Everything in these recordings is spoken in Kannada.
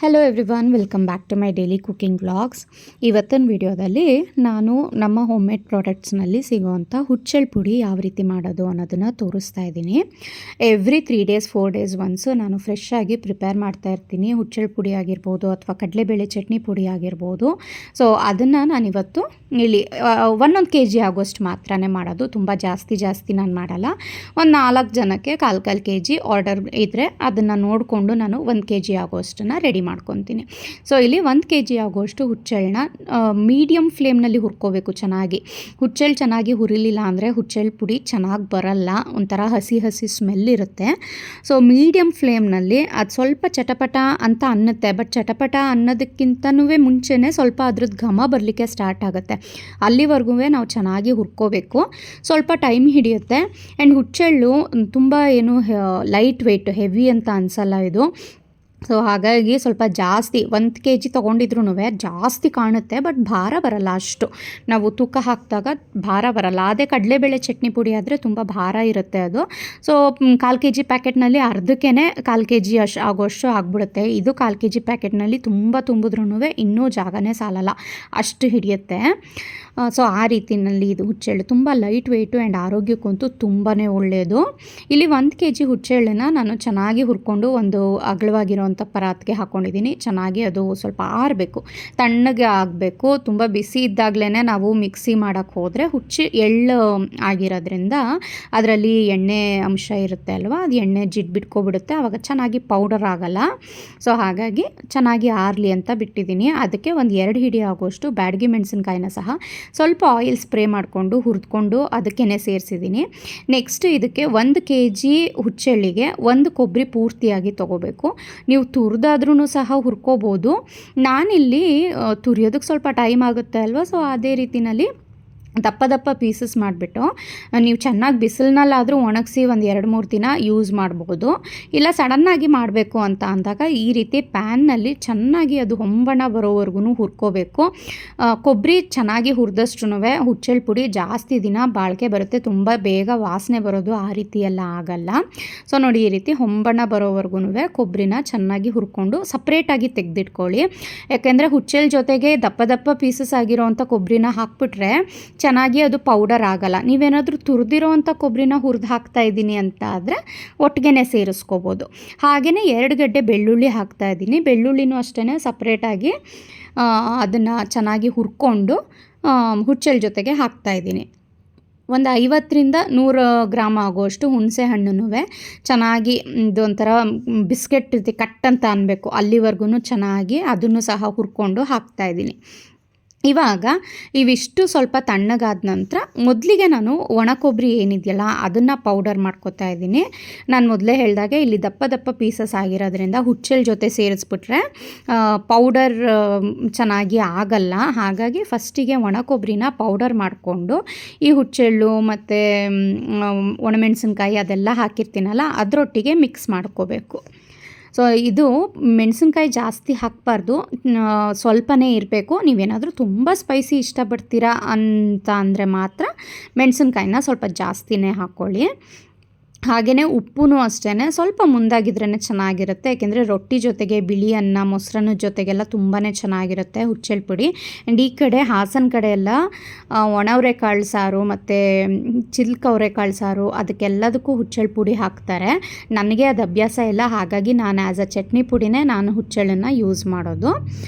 Hello everyone, welcome back to my daily cooking vlogs. ಇವತ್ತಿನ ವಿಡಿಯೋದಲ್ಲಿ ನಾನು ನಮ್ಮ ಹೋಮ್ ಮೇಡ್ ಪ್ರಾಡಕ್ಟ್ಸ್ನಲ್ಲಿ ಸಿಗುವಂಥ ಹುಚ್ಚೆಳ್ಳು ಪುಡಿ ಯಾವ ರೀತಿ ಮಾಡೋದು ಅನ್ನೋದನ್ನು ತೋರಿಸ್ತಾ ಇದ್ದೀನಿ. ಎವ್ರಿ 3 days 4 days ಒನ್ಸು ನಾನು ಫ್ರೆಶ್ ಆಗಿ ಪ್ರಿಪೇರ್ ಮಾಡ್ತಾ ಇರ್ತೀನಿ. ಹುಚ್ಚೆಳ್ಳು ಪುಡಿ ಆಗಿರ್ಬೋದು ಅಥವಾ ಕಡಲೆಬೇಳೆ ಚಟ್ನಿ ಪುಡಿ ಆಗಿರ್ಬೋದು. ಸೊ ಅದನ್ನು ನಾನಿವತ್ತು ಇಲ್ಲಿ 1 kg ಆಗೋಷ್ಟು ಮಾತ್ರನೇ ಮಾಡೋದು. ತುಂಬ ಜಾಸ್ತಿ ನಾನು ಮಾಡಲ್ಲ. ಒಂದು 4 ಜನಕ್ಕೆ ಕಾಲು kg ಆರ್ಡರ್ ಇದ್ದರೆ ಅದನ್ನು ನೋಡಿಕೊಂಡು ನಾನು 1 kg ಆಗೋಷ್ಟನ್ನು ರೆಡಿ ಮಾಡ್ಕೊತೀನಿ. ಸೊ ಇಲ್ಲಿ 1 kg ಆಗೋಷ್ಟು ಹುಚ್ಚೆಳ್ಳನ್ನ ಮೀಡಿಯಮ್ ಫ್ಲೇಮ್ನಲ್ಲಿ ಹುರ್ಕೋಬೇಕು ಚೆನ್ನಾಗಿ. ಹುಚ್ಚೆಳ್ಳು ಚೆನ್ನಾಗಿ ಹುರಿಲಿಲ್ಲ ಅಂದರೆ ಹುಚ್ಚೆಳ್ಳು ಪುಡಿ ಚೆನ್ನಾಗಿ ಬರಲ್ಲ, ಒಂಥರ ಹಸಿ ಸ್ಮೆಲ್ ಇರುತ್ತೆ. ಸೊ ಮೀಡಿಯಮ್ ಫ್ಲೇಮ್ನಲ್ಲಿ ಅದು ಸ್ವಲ್ಪ ಚಟಪಟ ಅಂತ ಅನ್ನುತ್ತೆ. ಬಟ್ ಚಟಪಟ ಅನ್ನೋದಕ್ಕಿಂತನೂ ಮುಂಚೆನೇ ಸ್ವಲ್ಪ ಅದ್ರದ್ದು ಘಮ ಬರಲಿಕ್ಕೆ ಸ್ಟಾರ್ಟ್ ಆಗುತ್ತೆ. ಅಲ್ಲಿವರೆಗೂ ನಾವು ಚೆನ್ನಾಗಿ ಹುರ್ಕೋಬೇಕು. ಸ್ವಲ್ಪ ಟೈಮ್ ಹಿಡಿಯುತ್ತೆ. ಆ್ಯಂಡ್ ಹುಚ್ಚೆಳ್ಳು ತುಂಬ ಏನು ಲೈಟ್ ವೆಯ್ಟ್ ಹೆವಿ ಅಂತ ಅನಿಸಲ್ಲ ಇದು. ಸೊ ಹಾಗಾಗಿ ಸ್ವಲ್ಪ ಜಾಸ್ತಿ 1 kg ತೊಗೊಂಡಿದ್ರೂ ಜಾಸ್ತಿ ಕಾಣುತ್ತೆ, ಬಟ್ ಭಾರ ಬರಲ್ಲ ಅಷ್ಟು. ನಾವು ತೂಕ ಹಾಕಿದಾಗ ಭಾರ ಬರಲ್ಲ. ಅದೇ ಕಡಲೆಬೇಳೆ ಚಟ್ನಿ ಪುಡಿ ಆದರೆ ತುಂಬ ಭಾರ ಇರುತ್ತೆ ಅದು. ಸೊ 1/4 kg ಪ್ಯಾಕೆಟ್ನಲ್ಲಿ ಅರ್ಧಕ್ಕೇ 1/4 kg ಆಗೋಷ್ಟು ಆಗಿಬಿಡುತ್ತೆ. ಇದು 1/4 kg ಪ್ಯಾಕೆಟ್ನಲ್ಲಿ ತುಂಬ ತುಂಬಿದ್ರೂ ಇನ್ನೂ ಜಾಗನೇ ಸಾಲಲ್ಲ, ಅಷ್ಟು ಹಿಡಿಯುತ್ತೆ. ಸೊ ಆ ರೀತಿಯಲ್ಲಿ ಇದು ಹುಚ್ಚೆಳ್ಳು ತುಂಬ ಲೈಟ್ ವೆಯ್ಟು ಆ್ಯಂಡ್ ಆರೋಗ್ಯಕ್ಕಂತೂ ತುಂಬಾ ಒಳ್ಳೆಯದು. ಇಲ್ಲಿ 1 kg ಹುಚ್ಚೆಳ್ಳನ್ನು ನಾನು ಚೆನ್ನಾಗಿ ಹುರ್ಕೊಂಡು ಒಂದು ಅಗಲವಾಗಿರೋಂಥ ಪರಾತ್ಗೆ ಹಾಕ್ಕೊಂಡಿದ್ದೀನಿ. ಚೆನ್ನಾಗಿ ಅದು ಸ್ವಲ್ಪ ಆರಬೇಕು, ತಣ್ಣಗೆ ಆಗಬೇಕು. ತುಂಬ ಬಿಸಿ ಇದ್ದಾಗಲೇ ನಾವು ಮಿಕ್ಸಿ ಮಾಡೋಕ್ಕೆ ಹೋದರೆ ಎಳ್ಳು ಆಗಿರೋದ್ರಿಂದ ಅದರಲ್ಲಿ ಎಣ್ಣೆ ಅಂಶ ಇರುತ್ತೆ ಅಲ್ವಾ, ಅದು ಎಣ್ಣೆ ಜಿಡ್ ಬಿಟ್ಕೊಬಿಡುತ್ತೆ, ಆವಾಗ ಚೆನ್ನಾಗಿ ಪೌಡರ್ ಆಗಲ್ಲ. ಸೊ ಹಾಗಾಗಿ ಚೆನ್ನಾಗಿ ಆರಲಿ ಅಂತ ಬಿಟ್ಟಿದ್ದೀನಿ. ಅದಕ್ಕೆ ಒಂದು 2 ಹಿಡಿ ಆಗೋಷ್ಟು ಬ್ಯಾಡಗಿ ಮೆಣಸಿನ್ಕಾಯಿನ ಸಹ ಸ್ವಲ್ಪ ಆಯಿಲ್ ಸ್ಪ್ರೇ ಮಾಡಿಕೊಂಡು ಹುರಿದ್ಕೊಂಡು ಅದಕ್ಕೇ ಸೇರಿಸಿದ್ದೀನಿ. ನೆಕ್ಸ್ಟ್ ಇದಕ್ಕೆ 1 kg ಹುಚ್ಚೆಳ್ಳಿಗೆ 1 ಕೊಬ್ಬರಿ ಪೂರ್ತಿಯಾಗಿ ತೊಗೋಬೇಕು. ನೀವು ತುರಿದಾದ್ರೂ ಸಹ ಹುರ್ಕೋಬೋದು. ನಾನಿಲ್ಲಿ ತುರಿಯೋದಕ್ಕೆ ಸ್ವಲ್ಪ ಟೈಮ್ ಆಗುತ್ತೆ ಅಲ್ವಾ, ಸೊ ಅದೇ ರೀತಿಯಲ್ಲಿ ದಪ್ಪ ಪೀಸಸ್ ಮಾಡಿಬಿಟ್ಟು ನೀವು ಚೆನ್ನಾಗಿ ಬಿಸಿಲಿನಲ್ಲಾದರೂ ಒಣಗಿಸಿ ಒಂದು 2-3 ದಿನ ಯೂಸ್ ಮಾಡ್ಬೋದು. ಇಲ್ಲ ಸಡನ್ನಾಗಿ ಮಾಡಬೇಕು ಅಂತ ಅಂದಾಗ ಈ ರೀತಿ ಪ್ಯಾನ್ನಲ್ಲಿ ಚೆನ್ನಾಗಿ ಅದು ಹೊಂಬಣ ಬರೋವರೆಗೂ ಹುರ್ಕೋಬೇಕು. ಕೊಬ್ಬರಿ ಚೆನ್ನಾಗಿ ಹುರಿದಷ್ಟು ಹುಚ್ಚೆಳ್ಳು ಪುಡಿ ಜಾಸ್ತಿ ದಿನ ಬಾಳಿಕೆ ಬರುತ್ತೆ, ತುಂಬ ಬೇಗ ವಾಸನೆ ಬರೋದು ಆ ರೀತಿ ಎಲ್ಲ ಆಗಲ್ಲ. ಸೊ ನೋಡಿ, ಈ ರೀತಿ ಹೊಂಬಣ ಬರೋವರೆಗೂ ಕೊಬ್ಬರಿನ ಚೆನ್ನಾಗಿ ಹುರ್ಕೊಂಡು ಸಪ್ರೇಟಾಗಿ ತೆಗೆದಿಟ್ಕೊಳ್ಳಿ. ಯಾಕೆಂದರೆ ಹುಚ್ಚೆಳ್ಳು ಜೊತೆಗೆ ದಪ್ಪ ಪೀಸಸ್ ಆಗಿರೋವಂಥ ಕೊಬ್ಬರಿನ ಹಾಕ್ಬಿಟ್ರೆ ಚೆನ್ನಾಗಿ ಅದು ಪೌಡರ್ ಆಗಲ್ಲ. ನೀವೇನಾದರೂ ತುರಿದಿರೋ ಅಂಥ ಕೊಬ್ಬರಿನ ಹುರಿದು ಹಾಕ್ತಾ ಇದ್ದೀನಿ ಅಂತ ಆದರೆ ಒಟ್ಟಿಗೆ ಸೇರಿಸ್ಕೋಬೋದು. ಹಾಗೆಯೇ 2 ಗಡ್ಡೆ ಬೆಳ್ಳುಳ್ಳಿ ಹಾಕ್ತಾ ಇದ್ದೀನಿ. ಬೆಳ್ಳುಳ್ಳಿನೂ ಅಷ್ಟೇ ಸಪ್ರೇಟಾಗಿ ಅದನ್ನು ಚೆನ್ನಾಗಿ ಹುರ್ಕೊಂಡು ಹುಚ್ಚೆಳ್ಳು ಜೊತೆಗೆ ಹಾಕ್ತಾಯಿದ್ದೀನಿ. ಒಂದು 50-100 ಗ್ರಾಮ್ ಆಗೋಷ್ಟು ಹುಣಸೆ ಹಣ್ಣು ಚೆನ್ನಾಗಿ ಇದೊಂಥರ ಬಿಸ್ಕೆಟ್ ರೀತಿ ಕಟ್ ಅಂತ ಅನ್ನಬೇಕು, ಅಲ್ಲಿವರೆಗೂ ಚೆನ್ನಾಗಿ ಅದನ್ನು ಸಹ ಹುರ್ಕೊಂಡು ಹಾಕ್ತಾಯಿದ್ದೀನಿ. ಇವಾಗ ಇವಿಷ್ಟು ಸ್ವಲ್ಪ ತಣ್ಣಗಾದ ನಂತರ ಮೊದಲಿಗೆ ನಾನು ಒಣ ಕೊಬ್ಬರಿ ಏನಿದೆಯಲ್ಲ ಅದನ್ನು ಪೌಡರ್ ಮಾಡ್ಕೊತಾ ಇದ್ದೀನಿ. ನಾನು ಮೊದಲೇ ಹೇಳಿದಾಗೆ ಇಲ್ಲಿ ದಪ್ಪ ಪೀಸಸ್ ಆಗಿರೋದ್ರಿಂದ ಹುಚ್ಚೆಳ್ಳು ಜೊತೆ ಸೇರಿಸ್ಬಿಟ್ರೆ ಪೌಡರ್ ಚೆನ್ನಾಗಿ ಆಗಲ್ಲ. ಹಾಗಾಗಿ ಫಸ್ಟಿಗೆ ಒಣ ಕೊಬ್ಬರಿನ ಪೌಡರ್ ಮಾಡಿಕೊಂಡು ಈ ಹುಚ್ಚೆಳ್ಳು ಮತ್ತು ಒಣಮೆಣಸಿನ್ಕಾಯಿ ಅದೆಲ್ಲ ಹಾಕಿರ್ತೀನಲ್ಲ ಅದರೊಟ್ಟಿಗೆ ಮಿಕ್ಸ್ ಮಾಡ್ಕೋಬೇಕು. ಸೊ ಇದು ಮೆಣಸಿನ್ಕಾಯಿ ಜಾಸ್ತಿ ಹಾಕಬಾರ್ದು, ಸ್ವಲ್ಪನೇ ಇರಬೇಕು. ನೀವೇನಾದರೂ ತುಂಬ ಸ್ಪೈಸಿ ಇಷ್ಟಪಡ್ತೀರಾ ಅಂತ ಅಂದರೆ ಮಾತ್ರ ಮೆಣಸಿನ್ಕಾಯಿನ ಸ್ವಲ್ಪ ಜಾಸ್ತಿನೇ ಹಾಕ್ಕೊಳ್ಳಿ. ಹಾಗೆಯೇ ಉಪ್ಪು ಅಷ್ಟೇ ಸ್ವಲ್ಪ ಮುಂದಾಗಿದ್ರೇ ಚೆನ್ನಾಗಿರುತ್ತೆ. ಯಾಕೆಂದರೆ ರೊಟ್ಟಿ ಜೊತೆಗೆ ಬಿಳಿ ಅನ್ನ ಮೊಸರನ್ನ ಜೊತೆಗೆಲ್ಲ ತುಂಬಾ ಚೆನ್ನಾಗಿರುತ್ತೆ ಹುಚ್ಚೆಳ್ಳು ಪುಡಿ. ಆ್ಯಂಡ್ ಈ ಕಡೆ ಹಾಸನ ಕಡೆ ಎಲ್ಲ ಒಣವರೆಕಾಳು ಸಾರು ಮತ್ತು ಚಿಲ್ಕ ಅವರೆಕಾಳು ಸಾರು ಅದಕ್ಕೆಲ್ಲದಕ್ಕೂ ಹುಚ್ಚೆಳ್ಳು ಪುಡಿ ಹಾಕ್ತಾರೆ. ನನಗೆ ಅದು ಅಭ್ಯಾಸ ಇಲ್ಲ, ಹಾಗಾಗಿ ನಾನು ಆ್ಯಸ್ ಅ ಚಟ್ನಿ ಪುಡಿನೇ ನಾನು ಹುಚ್ಚೆಳ್ಳನ್ನು ಯೂಸ್ ಮಾಡೋದು.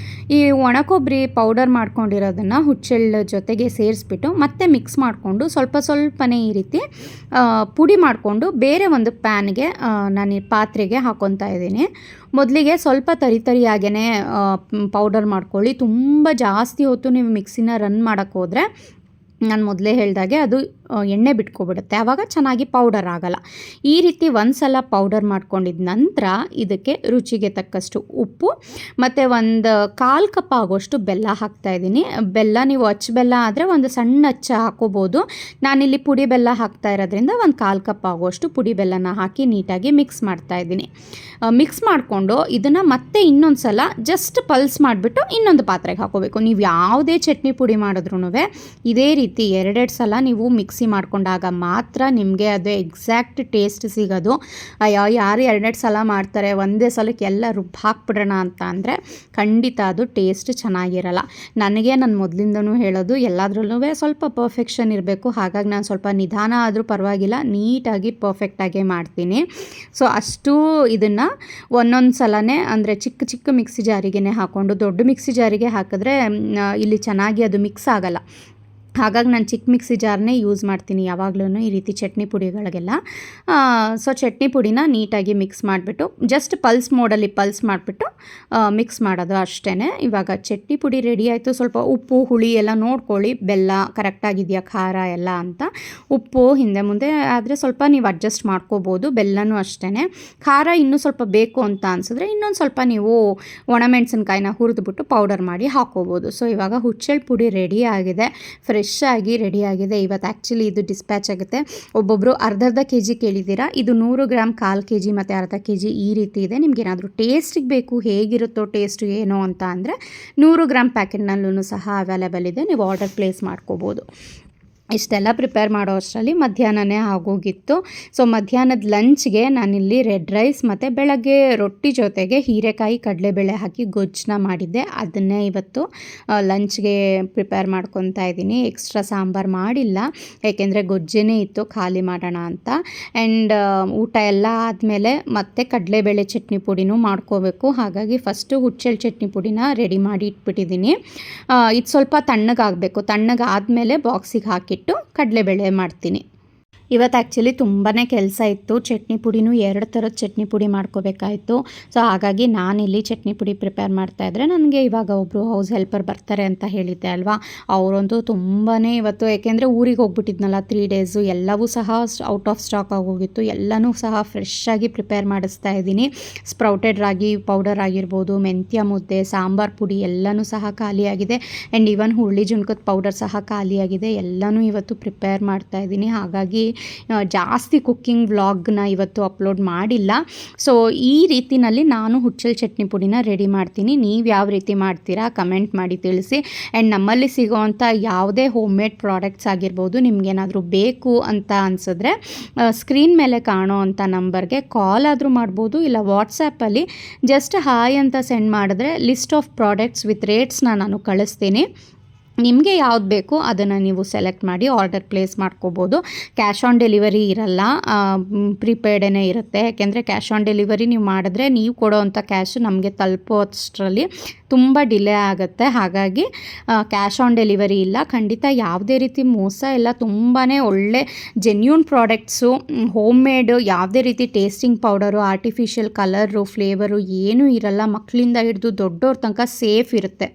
ಈ ಒಣ ಕೊಬ್ಬರಿ ಪೌಡರ್ ಮಾಡ್ಕೊಂಡಿರೋದನ್ನು ಹುಚ್ಚೆಳ್ಳು ಜೊತೆಗೆ ಸೇರಿಸ್ಬಿಟ್ಟು ಮತ್ತೆ ಮಿಕ್ಸ್ ಮಾಡಿಕೊಂಡು ಸ್ವಲ್ಪನೇ ಈ ರೀತಿ ಪುಡಿ ಮಾಡಿಕೊಂಡು ಬೇರೆ ಒಂದು ಪ್ಯಾನ್ಗೆ ನಾನು ಈ ಪಾತ್ರೆಗೆ ಹಾಕ್ಕೊತಾ ಇದ್ದೀನಿ. ಮೊದಲಿಗೆ ಸ್ವಲ್ಪ ತರಿಯಾಗೇ ಪೌಡರ್ ಮಾಡ್ಕೊಳ್ಳಿ. ತುಂಬ ಜಾಸ್ತಿ ಹೊತ್ತು ನೀವು ಮಿಕ್ಸಿನ ರನ್ ಮಾಡೋಕ್ಕೆ ಹೋದರೆ ನಾನು ಮೊದಲೇ ಹೇಳಿದಾಗೆ ಅದು ಎಣ್ಣೆ ಬಿಟ್ಕೊಬಿಡುತ್ತೆ, ಆವಾಗ ಚೆನ್ನಾಗಿ ಪೌಡರ್ ಆಗಲ್ಲ. ಈ ರೀತಿ ಒಂದು ಸಲ ಪೌಡರ್ ಮಾಡ್ಕೊಂಡಿದ್ದ ನಂತರ ಇದಕ್ಕೆ ರುಚಿಗೆ ತಕ್ಕಷ್ಟು ಉಪ್ಪು ಮತ್ತು ಒಂದು 1/4 ಕಪ್ ಆಗೋಷ್ಟು ಬೆಲ್ಲ ಹಾಕ್ತಾಯಿದ್ದೀನಿ. ಬೆಲ್ಲ ನೀವು ಅಚ್ಚ ಬೆಲ್ಲ ಆದರೆ ಒಂದು ಸಣ್ಣ ಅಚ್ಚ ಹಾಕೋಬೋದು. ನಾನಿಲ್ಲಿ ಪುಡಿ ಬೆಲ್ಲ ಹಾಕ್ತಾ ಇರೋದ್ರಿಂದ ಒಂದು 1/4 ಕಪ್ ಆಗೋಷ್ಟು ಪುಡಿ ಬೆಲ್ಲನ ಹಾಕಿ ನೀಟಾಗಿ ಮಿಕ್ಸ್ ಮಾಡ್ತಾಯಿದ್ದೀನಿ. ಮಿಕ್ಸ್ ಮಾಡಿಕೊಂಡು ಇದನ್ನು ಮತ್ತೆ ಇನ್ನೊಂದು ಸಲ ಜಸ್ಟ್ ಪಲ್ಸ್ ಮಾಡಿಬಿಟ್ಟು ಇನ್ನೊಂದು ಪಾತ್ರೆಗೆ ಹಾಕೋಬೇಕು. ನೀವು ಯಾವುದೇ ಚಟ್ನಿ ಪುಡಿ ಮಾಡಿದ್ರೂ ಇದೇ ರೀತಿ 2 ಸಲ ನೀವು ಮಿಕ್ಸ್ ಮಿಕ್ಸಿ ಮಾಡ್ಕೊಂಡಾಗ ಮಾತ್ರ ನಿಮಗೆ ಅದು ಎಕ್ಸಾಕ್ಟ್ ಟೇಸ್ಟ್ ಸಿಗೋದು. ಅಯ್ಯೋ ಯಾರು 2 ಸಲ ಮಾಡ್ತಾರೆ, ಒಂದೇ ಸಲಕ್ಕೆ ಎಲ್ಲ ರುಬ್ಬಿ ಹಾಕ್ಬಿಡೋಣ ಅಂತ ಅಂದರೆ ಖಂಡಿತ ಅದು ಟೇಸ್ಟ್ ಚೆನ್ನಾಗಿರಲ್ಲ. ನನಗೆ ನಾನು ಮೊದಲಿಂದನೂ ಹೇಳೋದು ಎಲ್ಲದರಲ್ಲೂ ಸ್ವಲ್ಪ ಪರ್ಫೆಕ್ಷನ್ ಇರಬೇಕು. ಹಾಗಾಗಿ ನಾನು ಸ್ವಲ್ಪ ನಿಧಾನ ಆದರೂ ಪರವಾಗಿಲ್ಲ, ನೀಟಾಗಿ ಪರ್ಫೆಕ್ಟಾಗೇ ಮಾಡ್ತೀನಿ. ಸೊ ಅಷ್ಟು ಇದನ್ನು ಒಂದೊಂದು ಸಲನೇ ಅಂದರೆ ಚಿಕ್ಕ ಚಿಕ್ಕ ಮಿಕ್ಸಿ ಜಾರಿಗೇ ಹಾಕ್ಕೊಂಡು, ದೊಡ್ಡ ಮಿಕ್ಸಿ ಜಾರಿಗೆ ಹಾಕಿದ್ರೆ ಇಲ್ಲಿ ಚೆನ್ನಾಗಿ ಅದು ಮಿಕ್ಸ್ ಆಗಲ್ಲ. ಹಾಗಾಗಿ ನಾನು ಚಿಕ್ಕ ಮಿಕ್ಸಿ ಜಾರ್ನೇ ಯೂಸ್ ಮಾಡ್ತೀನಿ ಯಾವಾಗಲೂ ಈ ರೀತಿ ಚಟ್ನಿ ಪುಡಿಗಳಿಗೆಲ್ಲ. ಸೊ ಚಟ್ನಿ ಪುಡಿನ ನೀಟಾಗಿ ಮಿಕ್ಸ್ ಮಾಡಿಬಿಟ್ಟು ಜಸ್ಟ್ ಪಲ್ಸ್ ಮೋಡಲ್ಲಿ ಪಲ್ಸ್ ಮಾಡಿಬಿಟ್ಟು ಮಿಕ್ಸ್ ಮಾಡೋದು ಅಷ್ಟೇ. ಇವಾಗ ಚಟ್ನಿ ಪುಡಿ ರೆಡಿ ಆಯಿತು. ಸ್ವಲ್ಪ ಉಪ್ಪು ಹುಳಿ ಎಲ್ಲ ನೋಡ್ಕೊಳ್ಳಿ, ಬೆಲ್ಲ ಕರೆಕ್ಟಾಗಿದೆಯಾ, ಖಾರ ಎಲ್ಲ ಅಂತ. ಉಪ್ಪು ಹಿಂದೆ ಮುಂದೆ ಆದರೆ ಸ್ವಲ್ಪ ನೀವು ಅಡ್ಜಸ್ಟ್ ಮಾಡ್ಕೋಬೋದು. ಬೆಲ್ಲನೂ ಅಷ್ಟೇ. ಖಾರ ಇನ್ನೂ ಸ್ವಲ್ಪ ಬೇಕು ಅಂತ ಅನಿಸಿದ್ರೆ ಇನ್ನೊಂದು ಸ್ವಲ್ಪ ನೀವು ಒಣಮೆಣಸಿನ್ಕಾಯಿನ ಹುರಿದ್ಬಿಟ್ಟು ಪೌಡರ್ ಮಾಡಿ ಹಾಕ್ಕೋಬೋದು. ಸೊ ಇವಾಗ ಹುಚ್ಚೆಳ್ಳು ಪುಡಿ ರೆಡಿ ಆಗಿದೆ, ಫ್ರೆಶ್ ಆಗಿ ರೆಡಿಯಾಗಿದೆ. ಇವತ್ತು ಆ್ಯಕ್ಚುಲಿ ಇದು ಡಿಸ್ಪ್ಯಾಚ್ ಆಗುತ್ತೆ. ಒಬ್ಬೊಬ್ಬರು ಅರ್ಧ ಕೆ ಜಿ ಕೇಳಿದ್ದೀರಾ. ಇದು 100 ಗ್ರಾಮ್, 1/4 kg ಮತ್ತು ಅರ್ಧ ಕೆ ಜಿ ಈ ರೀತಿ ಇದೆ. ನಿಮಗೇನಾದರೂ ಟೇಸ್ಟಿಗೆ ಬೇಕು, ಹೇಗಿರುತ್ತೋ ಟೇಸ್ಟು ಏನೋ ಅಂತ ಅಂದರೆ 100 ಗ್ರಾಮ್ ಪ್ಯಾಕೆಟ್ನಲ್ಲೂ ಸಹ ಅವೈಲೇಬಲ್ ಇದೆ. ನೀವು ಆರ್ಡರ್ ಪ್ಲೇಸ್ ಮಾಡ್ಕೋಬೋದು. ಇಷ್ಟೆಲ್ಲ ಪ್ರಿಪೇರ್ ಮಾಡೋ ಅಷ್ಟರಲ್ಲಿ ಮಧ್ಯಾಹ್ನನೇ ಆಗೋಗಿತ್ತು. ಸೊ ಮಧ್ಯಾಹ್ನದ ಲಂಚ್ಗೆ ನಾನಿಲ್ಲಿ ರೆಡ್ ರೈಸ್ ಮತ್ತು ಬೆಳಗ್ಗೆ ರೊಟ್ಟಿ ಜೊತೆಗೆ ಹೀರೆಕಾಯಿ ಕಡಲೆಬೇಳೆ ಹಾಕಿ ಗೊಜ್ಜನ್ನ ಮಾಡಿದ್ದೆ. ಅದನ್ನೇ ಇವತ್ತು ಲಂಚ್ಗೆ ಪ್ರಿಪೇರ್ ಮಾಡ್ಕೊತಾ ಇದ್ದೀನಿ. ಎಕ್ಸ್ಟ್ರಾ ಸಾಂಬಾರು ಮಾಡಿಲ್ಲ, ಏಕೆಂದರೆ ಗೊಜ್ಜೇ ಇತ್ತು, ಖಾಲಿ ಮಾಡೋಣ ಅಂತ. ಆ್ಯಂಡ್ ಊಟ ಎಲ್ಲ ಆದಮೇಲೆ ಮತ್ತೆ ಕಡಲೆಬೇಳೆ ಚಟ್ನಿ ಪುಡಿನೂ ಮಾಡ್ಕೋಬೇಕು. ಹಾಗಾಗಿ ಫಸ್ಟು ಹುಚ್ಚೆಳ್ಳು ಚಟ್ನಿ ಪುಡಿನ ರೆಡಿ ಮಾಡಿ ಇಟ್ಬಿಟ್ಟಿದ್ದೀನಿ. ಇದು ಸ್ವಲ್ಪ ತಣ್ಣಗಾಗಬೇಕು. ತಣ್ಣಗಾದಮೇಲೆ ಬಾಕ್ಸಿಗೆ ಹಾಕಿ ಕಡಲೆಬೇಳೆ ಮಾಡ್ತೀನಿ. ಇವತ್ತು ಆ್ಯಕ್ಚುಲಿ ತುಂಬಾ ಕೆಲಸ ಇತ್ತು. ಚಟ್ನಿ ಪುಡಿನೂ 2 ಥರದ ಚಟ್ನಿ ಪುಡಿ ಮಾಡ್ಕೋಬೇಕಾಯಿತು. ಸೊ ಹಾಗಾಗಿ ನಾನಿಲ್ಲಿ ಚಟ್ನಿ ಪುಡಿ ಪ್ರಿಪೇರ್ ಮಾಡ್ತಾಯಿದ್ರೆ ನನಗೆ ಇವಾಗ ಒಬ್ಬರು ಹೌಸ್ ಹೆಲ್ಪರ್ ಬರ್ತಾರೆ ಅಂತ ಹೇಳಿದ್ದೆ ಅಲ್ವಾ, ಅವರಂತೂ ತುಂಬಾ ಇವತ್ತು, ಏಕೆಂದರೆ ಊರಿಗೆ ಹೋಗ್ಬಿಟ್ಟಿದ್ನಲ್ಲ 3 ಡೇಸು, ಎಲ್ಲವೂ ಸಹ ಔಟ್ ಆಫ್ ಸ್ಟಾಕ್ ಆಗೋಗಿತ್ತು. ಎಲ್ಲನೂ ಸಹ ಫ್ರೆಶ್ ಆಗಿ ಪ್ರಿಪೇರ್ ಮಾಡಿಸ್ತಾ ಇದ್ದೀನಿ. ಸ್ಪ್ರೌಟೆಡ್ ರಾಗಿ ಪೌಡರ್ ಆಗಿರ್ಬೋದು, ಮೆಂತ್ಯ ಮುದ್ದೆ, ಸಾಂಬಾರು ಪುಡಿ ಎಲ್ಲನೂ ಸಹ ಖಾಲಿಯಾಗಿದೆ. ಆ್ಯಂಡ್ ಈವನ್ ಹುರುಳಿ ಜುಣ್ಕದ ಪೌಡರ್ ಸಹ ಖಾಲಿಯಾಗಿದೆ. ಎಲ್ಲನೂ ಇವತ್ತು ಪ್ರಿಪೇರ್ ಮಾಡ್ತಾ ಇದ್ದೀನಿ. ಹಾಗಾಗಿ ಜಾಸ್ತಿ ಕುಕ್ಕಿಂಗ್ ವ್ಲಾಗ್ನ ಇವತ್ತು ಅಪ್ಲೋಡ್ ಮಾಡಿಲ್ಲ. ಸೊ ಈ ರೀತಿಯಲ್ಲಿ ನಾನು ಹುಚ್ಚೆಳ್ಳು ಚಟ್ನಿ ಪುಡಿನ ರೆಡಿ ಮಾಡ್ತೀನಿ. ನೀವು ಯಾವ ರೀತಿ ಮಾಡ್ತೀರಾ ಕಮೆಂಟ್ ಮಾಡಿ ತಿಳಿಸಿ. ಆ್ಯಂಡ್ ನಮ್ಮಲ್ಲಿ ಸಿಗೋವಂಥ ಯಾವುದೇ ಹೋಮ್ ಮೇಡ್ ಪ್ರಾಡಕ್ಟ್ಸ್ ಆಗಿರ್ಬೋದು, ನಿಮಗೇನಾದರೂ ಬೇಕು ಅಂತ ಅನಿಸಿದ್ರೆ ಸ್ಕ್ರೀನ್ ಮೇಲೆ ಕಾಣೋ ಅಂಥ ನಂಬರ್ಗೆ ಕಾಲ್ ಆದರೂ ಮಾಡ್ಬೋದು, ಇಲ್ಲ ವಾಟ್ಸಪ್ಪಲ್ಲಿ ಜಸ್ಟ್ ಹಾಯ್ ಅಂತ ಸೆಂಡ್ ಮಾಡಿದ್ರೆ ಲಿಸ್ಟ್ ಆಫ್ ಪ್ರಾಡಕ್ಟ್ಸ್ ವಿತ್ ರೇಟ್ಸ್ನ ನಾನು ಕಳಿಸ್ತೀನಿ. ನಿಮಗೆ ಯಾವ್ದು ಬೇಕು ಅದನ್ನು ನೀವು ಸೆಲೆಕ್ಟ್ ಮಾಡಿ ಆರ್ಡರ್ ಪ್ಲೇಸ್ ಮಾಡ್ಕೋಬೋದು. ಕ್ಯಾಶ್ ಆನ್ ಡೆಲಿವರಿ ಇರಲ್ಲ, ಪ್ರೀಪೇಡೇ ಇರುತ್ತೆ. ಯಾಕೆಂದರೆ ಕ್ಯಾಶ್ ಆನ್ ಡೆಲಿವರಿ ನೀವು ಮಾಡಿದ್ರೆ ನೀವು ಕೊಡೋವಂಥ ಕ್ಯಾಶು ನಮಗೆ ತಲುಪೋ ಅಷ್ಟರಲ್ಲಿ ತುಂಬ ಡಿಲೇ ಆಗುತ್ತೆ. ಹಾಗಾಗಿ ಕ್ಯಾಶ್ ಆನ್ ಡೆಲಿವರಿ ಇಲ್ಲ. ಖಂಡಿತ ಯಾವುದೇ ರೀತಿ ಮೋಸ ಇಲ್ಲ. ತುಂಬಾ ಒಳ್ಳೆ ಜೆನ್ಯೂನ್ ಪ್ರಾಡಕ್ಟ್ಸು, ಹೋಮ್ ಮೇಡು, ಯಾವುದೇ ರೀತಿ tasting powder, artificial colour, flavour ಏನೂ ಇರಲ್ಲ. ಮಕ್ಕಳಿಂದ ಹಿಡಿದು ದೊಡ್ಡವ್ರ ತನಕ ಸೇಫ್ ಇರುತ್ತೆ.